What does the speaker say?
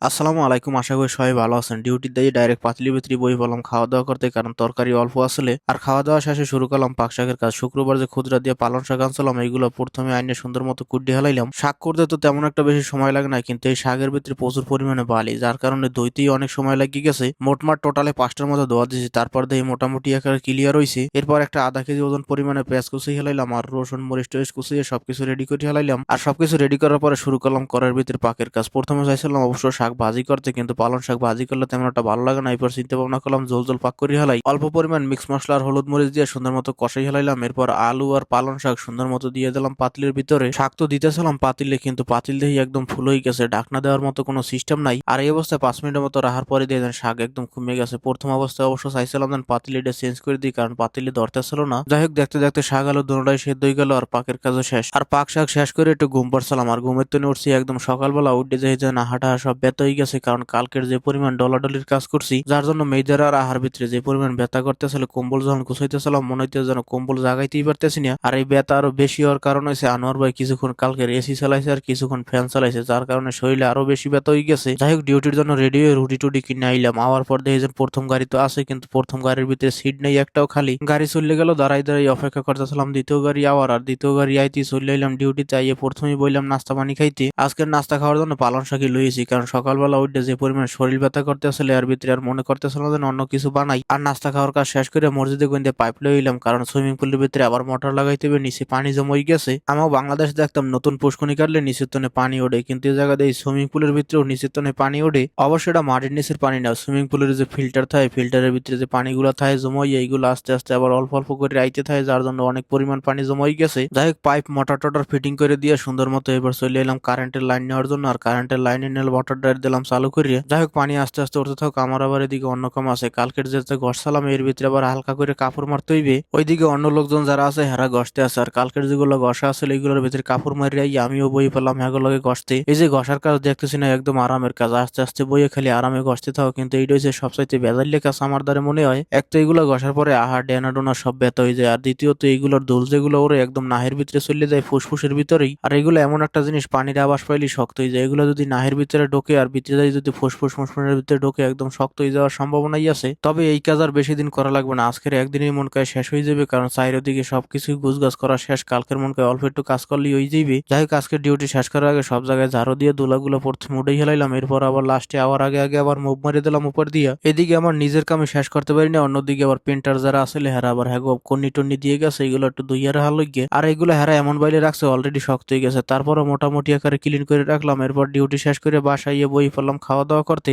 আসসালামু আলাইকুম, আশা করি সবাই ভালো আছেন। ডিউটির দিয়ে ডাইরেক্ট পাতিলি ভিতরে বই পড়লাম খাওয়া দাওয়া করতে, কারণ তরকারি অল্প আসলে। আর খাওয়া দাওয়া শেষে শুরু করলাম পাক শাকের কাজ। শুক্রবার যে খুচরা দিয়ে পালং শাক আনছিলাম, এইগুলো প্রথমে আইনে সুন্দর মতো কুড্ডি হালাইলাম। শাক করতে তো তেমন একটা বেশি সময় লাগে না, কিন্তু এই শাকের ভিতরে প্রচুর পরিমাণে বালি, যার কারণে দইতেই অনেক সময় লাগিয়ে গেছে। মোটমাট টোটালে 5টার মতো দোয়া দিয়েছি, তারপর দিয়ে মোটামুটি একেবারে ক্লিয়ার হয়েছে। এরপর একটা আধা কেজি ওজন পরিমাণে পেঁয়াজ কুচিয়ে হেলাইলাম, আর রসুন মরিচ টরিচ কুচিয়ে সবকিছু রেডি করে হেলাইলাম। আর সবকিছু রেডি করার পরে শুরু করলাম করার ভিতরে পাকের কাজ। প্রথমে চাইছিলাম অবশ্য শাক ভাজি করতে, কিন্তু পালং শাক ভাজি করলে তেমন একটা ভালো লাগে না। এরপর চিন্তা ভাবনা করলাম জল জল পাক করে হেলাই, অল্প পরিমাণ মিক্স মশলা আর হলুদ মরিচ দিয়ে সুন্দর মতো কষাই হেলাইলাম। এরপর আলু আর পালং শাক সুন্দর মতো দিয়ে দিলাম পাতিলের ভিতরে। শাক তো দিতেছিলাম পাতিলে, কিন্তু পাতিল দেখি একদম ফুল হয়ে গেছে, ঢাকনা দেওয়ার মতো কোনো সিস্টেম নাই। আর এই অবস্থায় 5 মিনিটের মতো রাখার পরে দিয়ে দেন শাক একদম কমে গেছে। প্রথম অবস্থায় অবশ্য চাইছিলাম দেন পাতিলিটা চেঞ্জ করে দিই, কারণ পাতিলে ধরতেছিল না। যাই হোক, দেখতে দেখতে শাক আলু দুটোটাই সেদ্ধ হয়ে গেল, আর পাকের কাজও শেষ। আর পাক শাক শেষ করে একটু ঘুম পাড়ছিলাম, আর ঘুমের তো উঠছি একদম সকালবেলা। উঠে যাই যে না হাঁটা সব ব্যথা হয়ে গেছে, কারণ কালকের যে পরিমাণ ডলাডলির কাজ করছি, যার জন্য মেয়েদের আর আহার ভিতরে যে পরিমাণ ব্যথা করতেছিল, কম্বল যখন গুছাইতেছিলাম মনে হইতে যেন কম্বল জাগাইতেই পারতেছি না। আর এই ব্যথা আরো বেশি হওয়ার কারণ হয়েছে আনোয়ার ভাই কিছুক্ষণ কালকের এসি চালাইছে আর কিছুক্ষণ ফ্যান চালাইছে, যার কারণে শরীরে আরো বেশি ব্যথা হয়ে গেছে। যাই হোক, ডিউটির জন্য রেডি হয়ে রুটি টুটি কিনে আইলাম। আওয়ার পর দেখি যে প্রথম গাড়ি তো আছে, কিন্তু প্রথম গাড়ির ভিতরে সিট নেই একটাও খালি। গাড়ি চলে গেল, দাঁড়াই দাঁড়াই অপেক্ষা করতেছিলাম দ্বিতীয় গাড়ি আওয়ার। আর দ্বিতীয় গাড়ি আইতে চলে এলাম ডিউটিতে। আইয়ে প্রথমেই বললাম নাস্তা পানি খাইতে। আজকের নাস্তা খাওয়ার জন্য পালং শাকই লইয়েছি, কারণ সকালবেলা উঠে যে পরিমাণ শরীর ব্যথা করতে আসলে এর ভিতরে আর মনে করতেছিল না যেন অন্য কিছু বানাই। আর নাস্তা খাওয়ার কাজ শেষ করে মসজিদে গিয়ে পাইপ লইলাম, কারণ সুইমিং পুলের ভিতরে আবার মোটর লাগাইতে হবে, নিচে পানি জমা হয়ে গেছে। আমার বাংলাদেশে দেখতাম নতুন পুষ্কনি কাটলে নিচের তনে পানি ওঠে, কিন্তু এই জায়গাতে এই সুইমিং পুলের ভিতরেও নিচের তনে পানি ওঠে। অবশ্যই এটা মাটির নিচের পানি না, সুইমিং পুলের যে ফিল্টার থাকে, ফিল্টারের ভিতরে যে পানিগুলো থাকে জমা হয়ে, এইগুলো আস্তে আস্তে আবার অল্প অল্প করে আইতে থাকে, যার জন্য অনেক পরিমাণ পানি জমা হয়ে গেছে। যাই হোক, পাইপ মোটর টটর ফিটিং করে দিয়ে সুন্দর মতো এবার চলে এলাম কারেন্টের লাইন নেওয়ার জন্য। আর কারেন্টের লাইনে নিয়ে মোটর ড্রাইভ দিলাম চালু করিয়ে। যাই হোক, পানি আস্তে আস্তে উঠতে থাক। আমার আবার এদিকে অন্য কাম আছে, কালকের যে ঘর সালাম এর ভিতরে আবার হালকা করে কাপড় মারতে হইবে। ওইদিকে অন্য লোকজন যারা আছে হেরা গসতে আছে, আর কালকের যেগুলো ঘষা আছে এইগুলোর ভিতরে কাপড় মারিয়ে আমিও বই পেলাম হ্যাগুলোকে ঘষতে। এই যে ঘষার কাজ দেখতেছি না, একদম আরামের কাজ, আস্তে আস্তে বইয়ে খালি আরামে ঘষতে থাকো, কিন্তু এইটা হচ্ছে সবচাইতে বেজাল্য কাজ আমার দ্বারা মনে হয়। এক তো এইগুলো ঘষার পরে আহার ডেনা ডোনা সব ব্যথা হয়ে যায়, আর দ্বিতীয়ত এইগুলোর দোল যেগুলো ওরে একদম নাহের ভিতরে চলে যায় ফুসফুসের ভিতরেই। আর এগুলো এমন একটা জিনিস পানির আবাস পাইলে শক্ত হয়ে যায়, এগুলো যদি নাহের ভিতরে ঢোকে আর ভিতরে যায় যদি ফুসফুস ফুসফুসের ভিতরে ঢোকে একদম শক্ত হয়ে যাওয়ার সম্ভাবনাই আছে। তবে এই কাজ আর বেশি দিন করা লাগবে না, আজকের একদিনই মন কায় শেষ হয়ে যাবে, কারণ চারিদিকে সবকিছু গুছগাছ করা শেষ। কালকের মন কায় অল্প একটু কাজ করলেই হয়ে যাবে। যাই হোক, আজকের ডিউটি শেষ করার আগে সব জায়গায় ঝাড়ু দিয়ে দুলাগুলো প্রথমে উঠেই হেলাইলাম, এরপর আবার লাস্টে আবার আগে আগে আবার মুভ মারি দিলাম উপর দিয়া। এদিকে আমার নিজের কামে শেষ করতে পারি না, অন্যদিকে আবার পেন্টার যারা আসলে হেরা আবার হ্যাগো কন্নি টন্নি দিয়ে গেছে, এগুলো একটু দুইয়ারে হাল গিয়ে। আর এগুলো হেরা এমন বাইরে রাখছে অলরেডি শক্ত হয়ে গেছে, তারপরে মোটামুটি আকারে ক্লিন করে রাখলাম। এরপর ডিউটি শেষ করে বাসায় গিয়ে বই পড়লাম খাওয়া দাওয়া করতে।